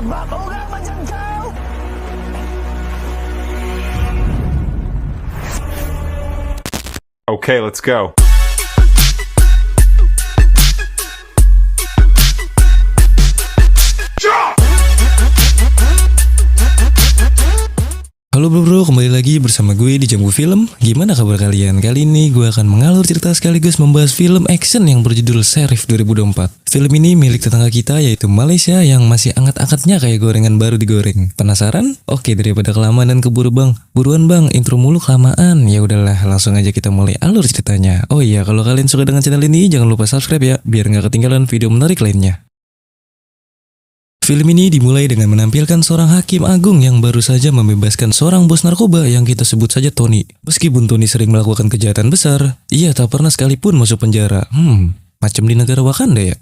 Sebab orang macam kau. Okay, let's go. Halo bro, kembali lagi bersama gue di Jambu Film. Gimana kabar kalian? Kali ini gue akan mengalur cerita sekaligus membahas film action yang berjudul Sheriff 2024. Film ini milik tetangga kita yaitu Malaysia yang masih anget-angetnya kayak gorengan baru digoreng. Penasaran? Oke, daripada kelamaan dan keburu bang. Buruan bang, intro mulu kelamaan. Ya udahlah, langsung aja kita mulai alur ceritanya. Oh iya, kalau kalian suka dengan channel ini jangan lupa subscribe ya, biar nggak ketinggalan video menarik lainnya. Film ini dimulai dengan menampilkan seorang hakim agung yang baru saja membebaskan seorang bos narkoba yang kita sebut saja Tony. Meskipun Tony sering melakukan kejahatan besar, ia tak pernah sekalipun masuk penjara. Macam di negara Wakanda ya.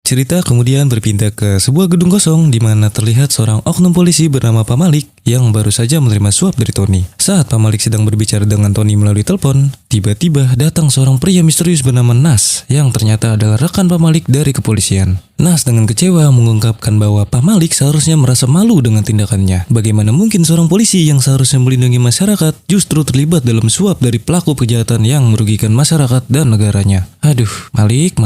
Cerita kemudian berpindah ke sebuah gedung kosong di mana terlihat seorang oknum polisi bernama Pak Malik yang baru saja menerima suap dari Tony. Saat Pak Malik sedang berbicara dengan Tony melalui telepon, tiba-tiba datang seorang pria misterius bernama Nas yang ternyata adalah rekan Pak Malik dari kepolisian. Nas dengan kecewa mengungkapkan bahwa Pak Malik seharusnya merasa malu dengan tindakannya. Bagaimana mungkin seorang polisi yang seharusnya melindungi masyarakat justru terlibat dalam suap dari pelaku kejahatan yang merugikan masyarakat dan negaranya. Aduh, Malik.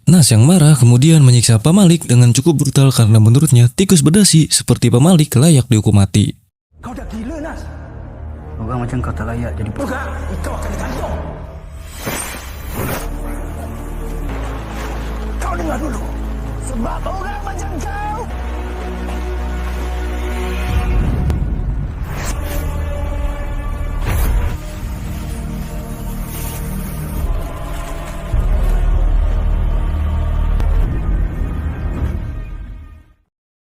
Nas yang marah kemudian menyiksa Pak Malik dengan cukup brutal karena menurutnya tikus berdasi seperti Pak Malik layak dihukum mati. Kau dah gila, Nas. Orang macam kau tak layak jadi Bukan, kau akan digantung. Kau dengar dulu. Sebab orang macam kau.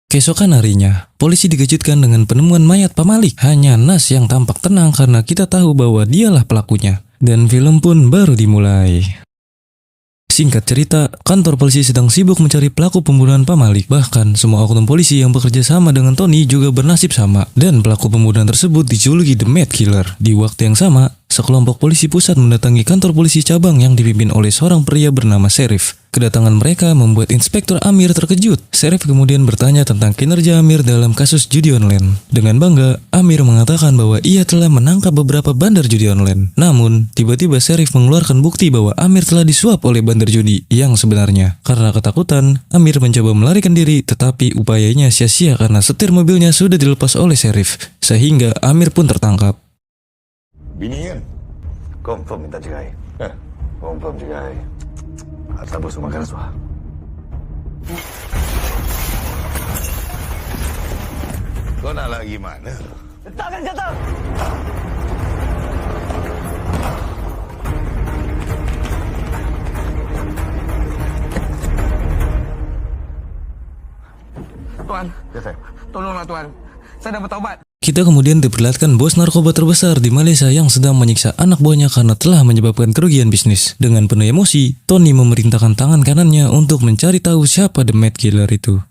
Keesokan harinya, polisi dikejutkan dengan penemuan mayat Pak Malik. Hanya Nas yang tampak tenang karena kita tahu bahwa dialah pelakunya. Dan film pun baru dimulai. Singkat cerita, kantor polisi sedang sibuk mencari pelaku pembunuhan Pak Malik. Bahkan, semua oknum polisi yang bekerja sama dengan Tony juga bernasib sama. Dan pelaku pembunuhan tersebut dijuluki The Mad Killer. Di waktu yang sama, sekelompok polisi pusat mendatangi kantor polisi cabang yang dipimpin oleh seorang pria bernama Sheriff. Kedatangan mereka membuat Inspektur Amir terkejut. Sheriff kemudian bertanya tentang kinerja Amir dalam kasus judi online. Dengan bangga, Amir mengatakan bahwa ia telah menangkap beberapa bandar judi online. Namun, tiba-tiba Sheriff mengeluarkan bukti bahwa Amir telah disuap oleh bandar judi yang sebenarnya. Karena ketakutan, Amir mencoba melarikan diri, tetapi upayanya sia-sia karena setir mobilnya sudah dilepas oleh Sheriff. Sehingga Amir pun tertangkap. Bini kan? Confirm minta cerai. Confirm cerai. Atau bos makan rasuah. Kau nak lagi mana? Letakkan kata. Tuan, Ya, saya. tolonglah Tuan. Saya dah bertaubat. Kita kemudian diperlihatkan bos narkoba terbesar di Malaysia yang sedang menyiksa anak buahnya karena telah menyebabkan kerugian bisnis. Dengan penuh emosi, Tony memerintahkan tangan kanannya untuk mencari tahu siapa The Mad Killer itu.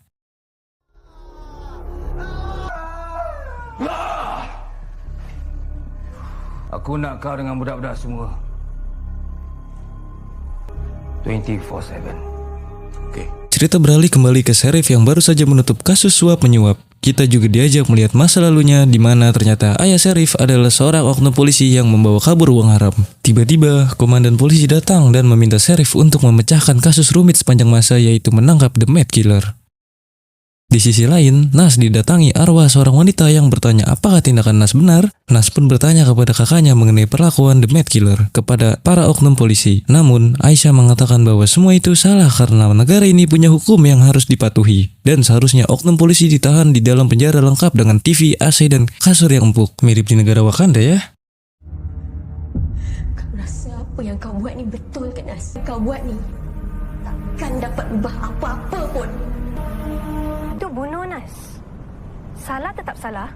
Aku nak kau dengan budak-budak semua 24/7. Okey. Cerita beralih kembali ke Sheriff yang baru saja menutup kasus suap menyuap. Kita juga diajak melihat masa lalunya di mana ternyata ayah Sheriff adalah seorang oknum polisi yang membawa kabur uang haram. Tiba-tiba, komandan polisi datang dan meminta Sheriff untuk memecahkan kasus rumit sepanjang masa yaitu menangkap The Mad Killer. Di sisi lain, Nas didatangi arwah seorang wanita yang bertanya apakah tindakan Nas benar. Nas pun bertanya kepada kakaknya mengenai perlakuan The Mad Killer kepada para oknum polisi. Namun, Aisyah mengatakan bahwa semua itu salah karena negara ini punya hukum yang harus dipatuhi. Dan seharusnya oknum polisi ditahan di dalam penjara lengkap dengan TV, AC, dan kasur yang empuk. Mirip di negara Wakanda ya. Kau rasa apa yang kau buat ni betul ke Nas? Kau buat ni takkan dapat ubah apa-apa pun. Itu bunuh, Nas. Salah tetap salah.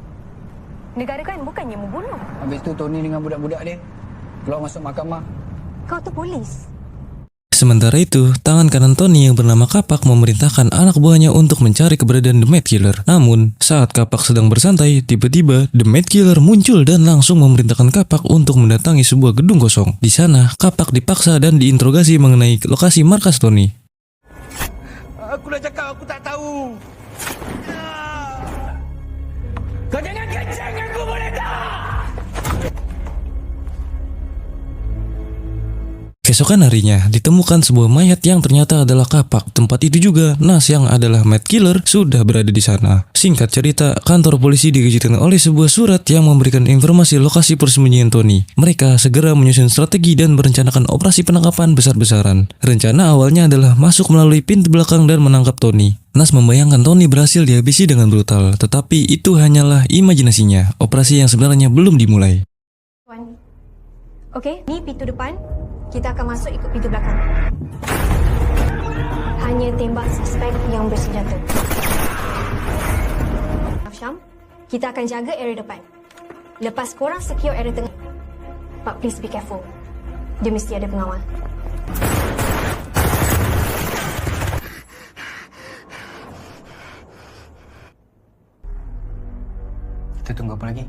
Negara kan bukannya membunuh. Habis tu Tony dengan budak-budak dia keluar masuk mahkamah. Kau tu polis. Sementara itu, tangan kanan Tony yang bernama Kapak memerintahkan anak buahnya untuk mencari keberadaan The Mad Killer. Namun, saat Kapak sedang bersantai, tiba-tiba The Mad Killer muncul dan langsung memerintahkan Kapak untuk mendatangi sebuah gedung kosong. Di sana, Kapak dipaksa dan diinterogasi mengenai lokasi markas Tony. Aku dah cakap aku tak tahu. Kau jangan kencang aku, boleh tak? Keesokan harinya, ditemukan sebuah mayat yang ternyata adalah Kapak. Tempat itu juga, Nas yang adalah Mad Killer sudah berada di sana. Singkat cerita, kantor polisi dikejutkan oleh sebuah surat yang memberikan informasi lokasi persembunyian Tony. Mereka segera menyusun strategi dan merencanakan operasi penangkapan besar-besaran. Rencana awalnya adalah masuk melalui pintu belakang dan menangkap Tony. Nas membayangkan Tony berhasil dihabisi dengan brutal, tetapi itu hanyalah imajinasinya. Operasi yang sebenarnya belum dimulai. Tuan. Okey, ni pintu depan. Kita akan masuk ikut pintu belakang. Hanya tembak suspek yang bersenjata. Syam, kita akan jaga area depan. Lepas korang secure area tengah. But please be careful. Dia mesti ada pengawal. Kita tunggu apa lagi?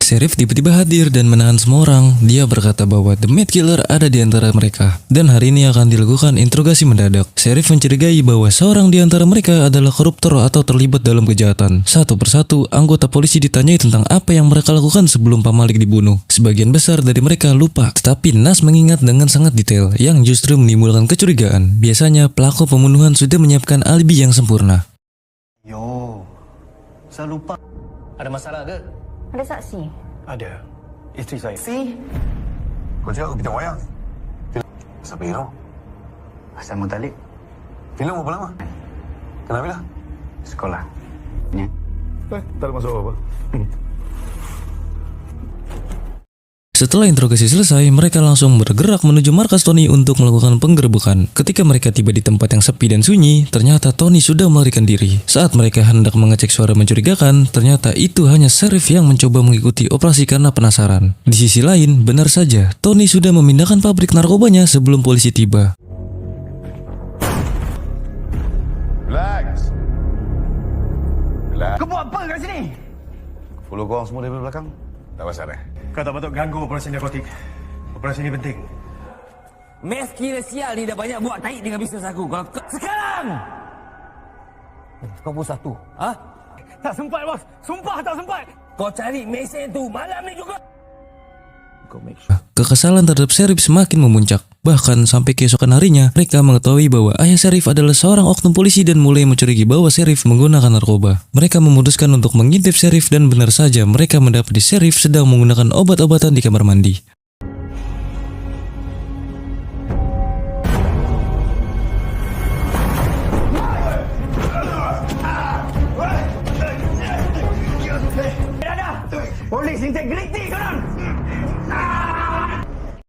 Sheriff tiba-tiba hadir dan menahan semua orang. Dia berkata bahwa The Mad Killer ada di antara mereka dan hari ini akan dilakukan interogasi mendadak. Sheriff mencurigai bahwa seorang di antara mereka adalah koruptor atau terlibat dalam kejahatan. Satu persatu, anggota polisi ditanyai tentang apa yang mereka lakukan sebelum Pak Malik dibunuh. Sebagian besar dari mereka lupa, tetapi Nas mengingat dengan sangat detail yang justru menimbulkan kecurigaan. Biasanya pelaku pembunuhan sudah menyiapkan alibi yang sempurna. Yo, saya lupa. Ada masalah ke? Ada saksi? Ada. Isteri saya. Kau cakap aku bintang wayang? Siapa hero? Hassan Muttalib. Filem berapa lama? Kenapa lah? Sekolah. Ya. Tak ada masalah apa. Setelah interogasi selesai, mereka langsung bergerak menuju markas Tony untuk melakukan penggerebekan. Ketika mereka tiba di tempat yang sepi dan sunyi, ternyata Tony sudah melarikan diri. Saat mereka hendak mengecek suara mencurigakan, ternyata itu hanya sheriff yang mencoba mengikuti operasi karena penasaran. Di sisi lain, benar saja, Tony sudah memindahkan pabrik narkobanya sebelum polisi tiba. Relax. Relax. Kau buat apa kat sini? Follow korang semua dari belakang. Tak pasal eh? Kau tak patut ganggu operasi narkotik. Operasi ini penting. Meski sial ni dah banyak buat taik dengan bisnes aku. Kalau sekarang! Kau pun satu. Ha? Tak sempat, bos. Sumpah tak sempat. Kau cari mesin tu malam ni juga. Kau make sure. Kekesalan terhadap Sheriff semakin memuncak. Bahkan sampai keesokan harinya, mereka mengetahui bahwa ayah Sheriff adalah seorang oknum polisi dan mulai mencurigai bahwa Sheriff menggunakan narkoba. Mereka memutuskan untuk mengintip Sheriff dan benar saja mereka mendapati Sheriff sedang menggunakan obat-obatan di kamar mandi. Polis integriti korang!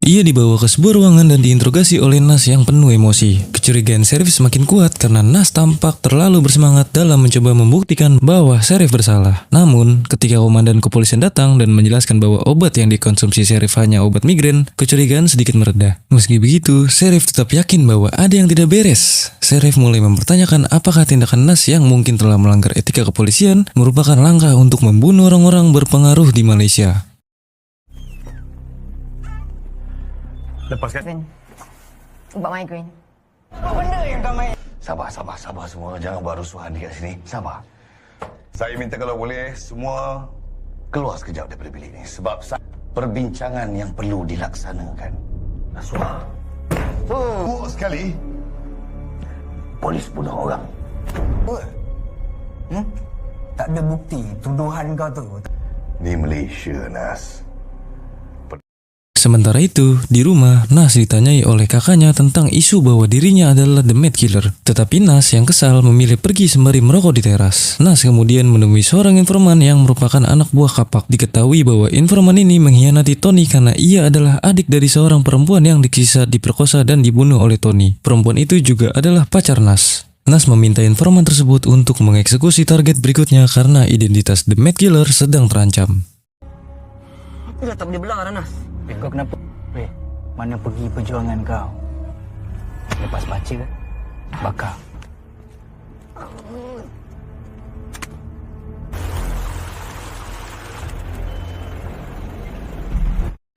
Ia dibawa ke sebuah ruangan dan diinterogasi oleh Nas yang penuh emosi. Kecurigaan Sheriff semakin kuat karena Nas tampak terlalu bersemangat dalam mencoba membuktikan bahwa Sheriff bersalah. Namun, ketika komandan kepolisian datang dan menjelaskan bahwa obat yang dikonsumsi Sheriff hanya obat migrain, kecurigaan sedikit mereda. Meski begitu, Sheriff tetap yakin bahwa ada yang tidak beres. Sheriff mulai mempertanyakan apakah tindakan Nas yang mungkin telah melanggar etika kepolisian merupakan langkah untuk membunuh orang-orang berpengaruh di Malaysia. Lepaskan. Ubat migraine. Apa benda yang kau main? Sabar semua. Jangan buat rusuhan di kat sini. Sabar. Saya minta kalau boleh semua keluar sekejap daripada bilik ini. Sebab perbincangan yang perlu dilaksanakan. Rasuah. Buruk sekali. Polis bunuh orang. Tak ada bukti tuduhan kau tu. Ni Malaysia, Nas. Sementara itu, di rumah, Nas ditanyai oleh kakaknya tentang isu bahwa dirinya adalah The Mad Killer. Tetapi Nas yang kesal memilih pergi sembari merokok di teras. Nas kemudian menemui seorang informan yang merupakan anak buah Kapak. Diketahui bahwa informan ini mengkhianati Tony karena ia adalah adik dari seorang perempuan yang disiksa, diperkosa, dan dibunuh oleh Tony. Perempuan itu juga adalah pacar Nas. Nas meminta informan tersebut untuk mengeksekusi target berikutnya karena identitas The Mad Killer sedang terancam. Aku dah tak boleh belah dah, Nas. Kau kenapa? Mana pergi perjuangan kau? Lepas baca, bakar.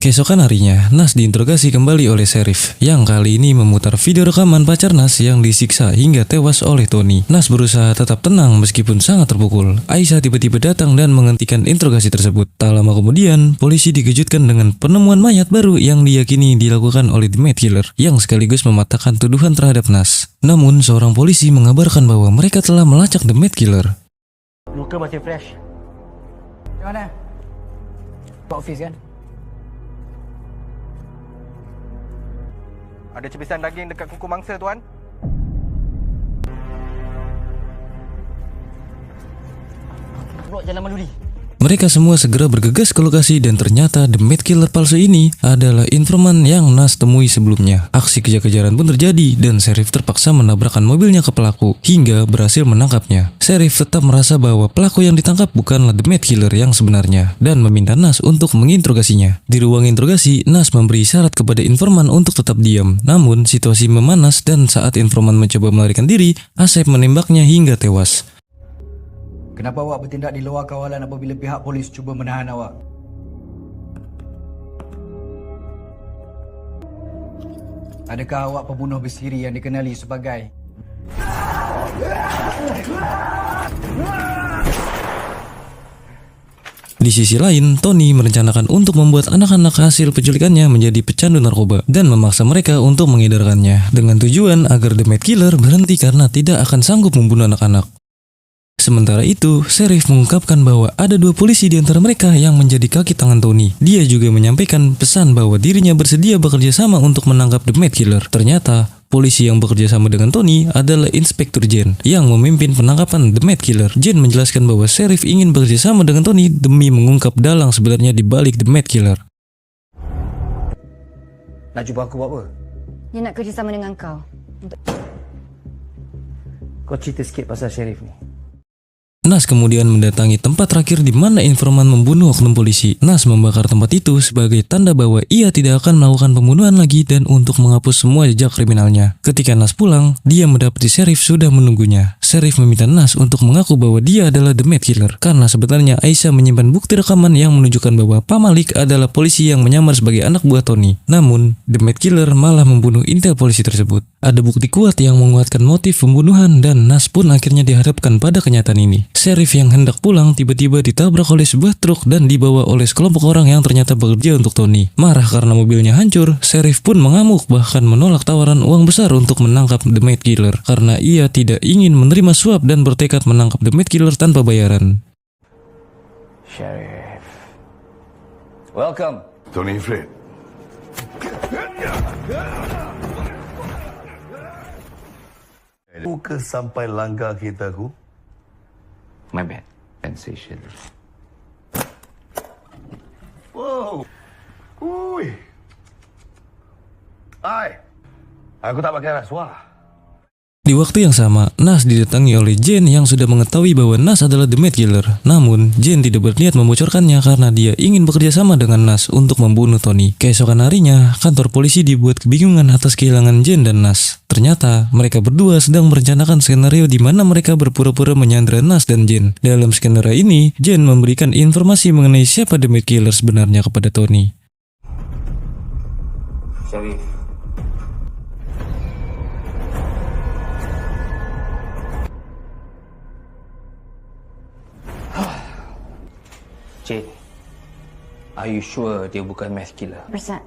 Keesokan harinya, Nas diinterogasi kembali oleh Sheriff, yang kali ini memutar video rekaman pacar Nas yang disiksa hingga tewas oleh Tony. Nas berusaha tetap tenang meskipun sangat terpukul. Aisyah tiba-tiba datang dan menghentikan interogasi tersebut. Tak lama kemudian, polisi dikejutkan dengan penemuan mayat baru yang diyakini dilakukan oleh The Mad Killer, yang sekaligus mematahkan tuduhan terhadap Nas. Namun, seorang polisi mengabarkan bahwa mereka telah melacak The Mad Killer. Luka masih fresh. Di mana? Pak office kan? Ada cebisan daging dekat kuku mangsa, tuan. Keluar jalan Maluri. Mereka semua segera bergegas ke lokasi dan ternyata The Mad Killer palsu ini adalah informan yang Nas temui sebelumnya. Aksi kejar-kejaran pun terjadi dan Sheriff terpaksa menabrakkan mobilnya ke pelaku hingga berhasil menangkapnya. Sheriff tetap merasa bahwa pelaku yang ditangkap bukanlah The Mad Killer yang sebenarnya dan meminta Nas untuk menginterogasinya. Di ruang interogasi, Nas memberi syarat kepada informan untuk tetap diam. Namun situasi memanas dan saat informan mencoba melarikan diri, Asep menembaknya hingga tewas. Kenapa awak bertindak di luar kawalan apabila pihak polis cuba menahan awak? Adakah awak pembunuh bersiri yang dikenali sebagai... Di sisi lain, Tony merencanakan untuk membuat anak-anak hasil penculikannya menjadi pecandu narkoba dan memaksa mereka untuk mengedarkannya dengan tujuan agar The Mad Killer berhenti karena tidak akan sanggup membunuh anak-anak. Sementara itu, Sheriff mengungkapkan bahwa ada 2 polisi di antara mereka yang menjadi kaki tangan Tony. Dia juga menyampaikan pesan bahwa dirinya bersedia bekerja sama untuk menangkap The Mad Killer. Ternyata, polisi yang bekerja sama dengan Tony adalah Inspektur Jen yang memimpin penangkapan The Mad Killer. Jen menjelaskan bahwa Sheriff ingin bekerja sama dengan Tony demi mengungkap dalang sebenarnya di balik The Mad Killer. Nak jumpa aku buat apa? Dia nak kerja sama dengan kau. Kau cerita sikit pasal Sheriff ni. Nas kemudian mendatangi tempat terakhir di mana informan membunuh oknum polisi. Nas membakar tempat itu sebagai tanda bahwa ia tidak akan melakukan pembunuhan lagi dan untuk menghapus semua jejak kriminalnya. Ketika Nas pulang, dia mendapati Sheriff sudah menunggunya. Sheriff meminta Nas untuk mengaku bahwa dia adalah The Mad Killer karena sebenarnya Aisyah menyimpan bukti rekaman yang menunjukkan bahwa Pak Malik adalah polisi yang menyamar sebagai anak buah Tony. Namun, The Mad Killer malah membunuh intel polisi tersebut. Ada bukti kuat yang menguatkan motif pembunuhan dan Nas pun akhirnya dihadapkan pada kenyataan ini. Sheriff yang hendak pulang tiba-tiba ditabrak oleh sebuah truk dan dibawa oleh sekelompok orang yang ternyata bekerja untuk Tony. Marah karena mobilnya hancur, Sheriff pun mengamuk bahkan menolak tawaran uang besar untuk menangkap The Mad Killer karena ia tidak ingin menerima suap dan bertekad menangkap The Mad Killer tanpa bayaran. Sheriff. Welcome. Tony Fred. Buka sampai langgar kita ku. My bad. Sensation. Wow. Ui. Hai. Aku tak pakai rasuah. Di waktu yang sama, Nas didatangi oleh Jen yang sudah mengetahui bahwa Nas adalah The Mad Killer. Namun, Jen tidak berniat membocorkannya karena dia ingin bekerja sama dengan Nas untuk membunuh Tony. Keesokan harinya, kantor polisi dibuat kebingungan atas kehilangan Jen dan Nas. Ternyata, mereka berdua sedang merencanakan skenario di mana mereka berpura-pura menyandra Nas dan Jen. Dalam skenario ini, Jen memberikan informasi mengenai siapa The Mad Killer sebenarnya kepada Tony. Sheriff. Cik, are you sure dia bukan mass killer? Persen.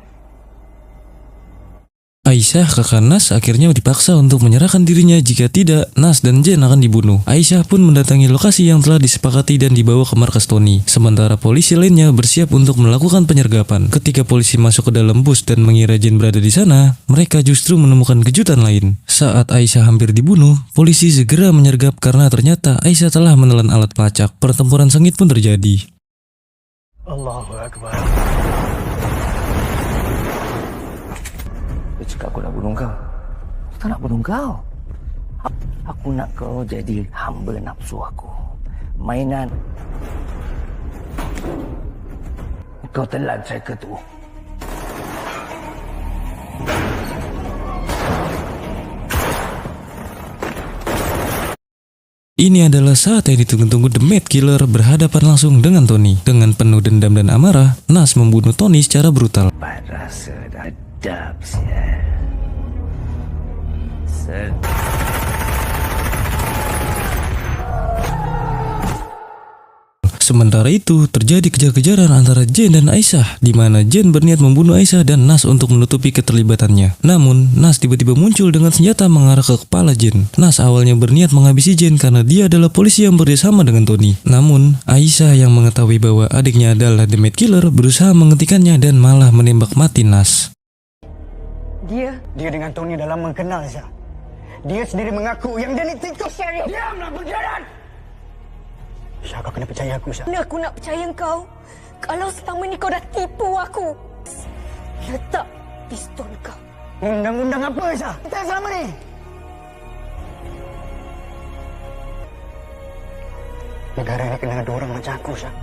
Aisyah, kakak Nas, akhirnya dipaksa untuk menyerahkan dirinya jika tidak, Nas dan Jen akan dibunuh. Aisyah pun mendatangi lokasi yang telah disepakati dan dibawa ke markas Tony. Sementara polisi lainnya bersiap untuk melakukan penyergapan. Ketika polisi masuk ke dalam bus dan mengira Jen berada di sana, mereka justru menemukan kejutan lain. Saat Aisyah hampir dibunuh, polisi segera menyergap karena ternyata Aisyah telah menelan alat pelacak. Pertempuran sengit pun terjadi. Allahu Akbar. Dia cakap aku nak bunuh kau. Aku tak nak bunuh kau. Aku nak kau jadi hamba nafsu aku. Mainan. Kau telan saya ke tu. Ini adalah saat yang ditunggu-tunggu The Mad Killer berhadapan langsung dengan Tony. Dengan penuh dendam dan amarah, Nas membunuh Tony secara brutal. Rasa dah sedap sial. Sementara itu, terjadi kejar-kejaran antara Jane dan Aisyah, di mana Jane berniat membunuh Aisyah dan Nas untuk menutupi keterlibatannya. Namun, Nas tiba-tiba muncul dengan senjata mengarah ke kepala Jane. Nas awalnya berniat menghabisi Jane karena dia adalah polisi yang bekerjasama dengan Tony. Namun, Aisyah yang mengetahui bahwa adiknya adalah The Mad Killer berusaha menghentikannya dan malah menembak mati Nas. Dia dengan Tony dah lama kenal, Syah. Dia sendiri mengaku yang dia ni tikus. Syarif, diamlah berjalan. Syah, kau kena percaya aku, Syah. Mana aku nak percaya kau kalau selama ni kau dah tipu aku? Letak pistol kau. Undang-undang apa, Syah? Kita selama ni. Negara ni kena ada orang macam aku, Syah.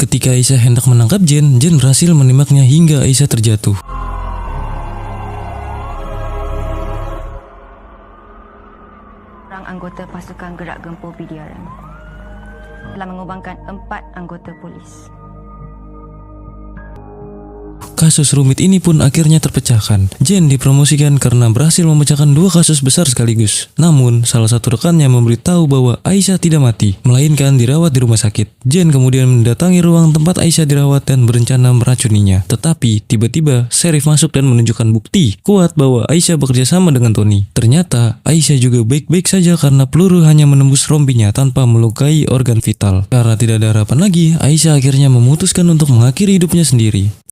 Ketika Aisyah hendak menangkap Jane, Jane berhasil menembaknya hingga Aisyah terjatuh. Anggota pasukan gerak gempur PDRM telah mengubangkan 4 anggota polis. Kasus rumit ini pun akhirnya terpecahkan. Jane dipromosikan karena berhasil memecahkan 2 kasus besar sekaligus. Namun, salah satu rekannya memberitahu bahwa Aisyah tidak mati, melainkan dirawat di rumah sakit. Jane kemudian mendatangi ruang tempat Aisyah dirawat dan berencana meracuninya. Tetapi, tiba-tiba, Sheriff masuk dan menunjukkan bukti kuat bahwa Aisyah bekerja sama dengan Tony. Ternyata, Aisyah juga baik-baik saja karena peluru hanya menembus rompinya tanpa melukai organ vital. Karena tidak ada harapan lagi, Aisyah akhirnya memutuskan untuk mengakhiri hidupnya sendiri.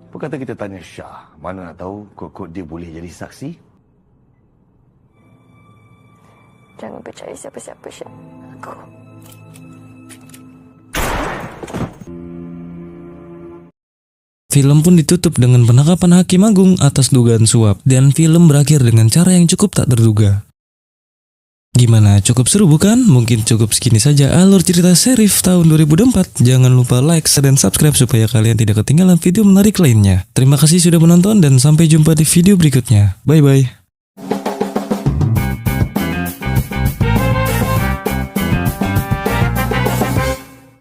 Apa kata kita tanya Syah? Mana nak tahu kot-kot dia boleh jadi saksi? Jangan percaya siapa-siapa, Syah. Aku. Film pun ditutup dengan penangkapan Hakim Agung atas dugaan suap, dan film berakhir dengan cara yang cukup tak terduga. Gimana, cukup seru bukan? Mungkin cukup segini saja alur cerita Sheriff tahun 2004. Jangan lupa like, share, dan subscribe supaya kalian tidak ketinggalan video menarik lainnya. Terima kasih sudah menonton dan sampai jumpa di video berikutnya. Bye-bye.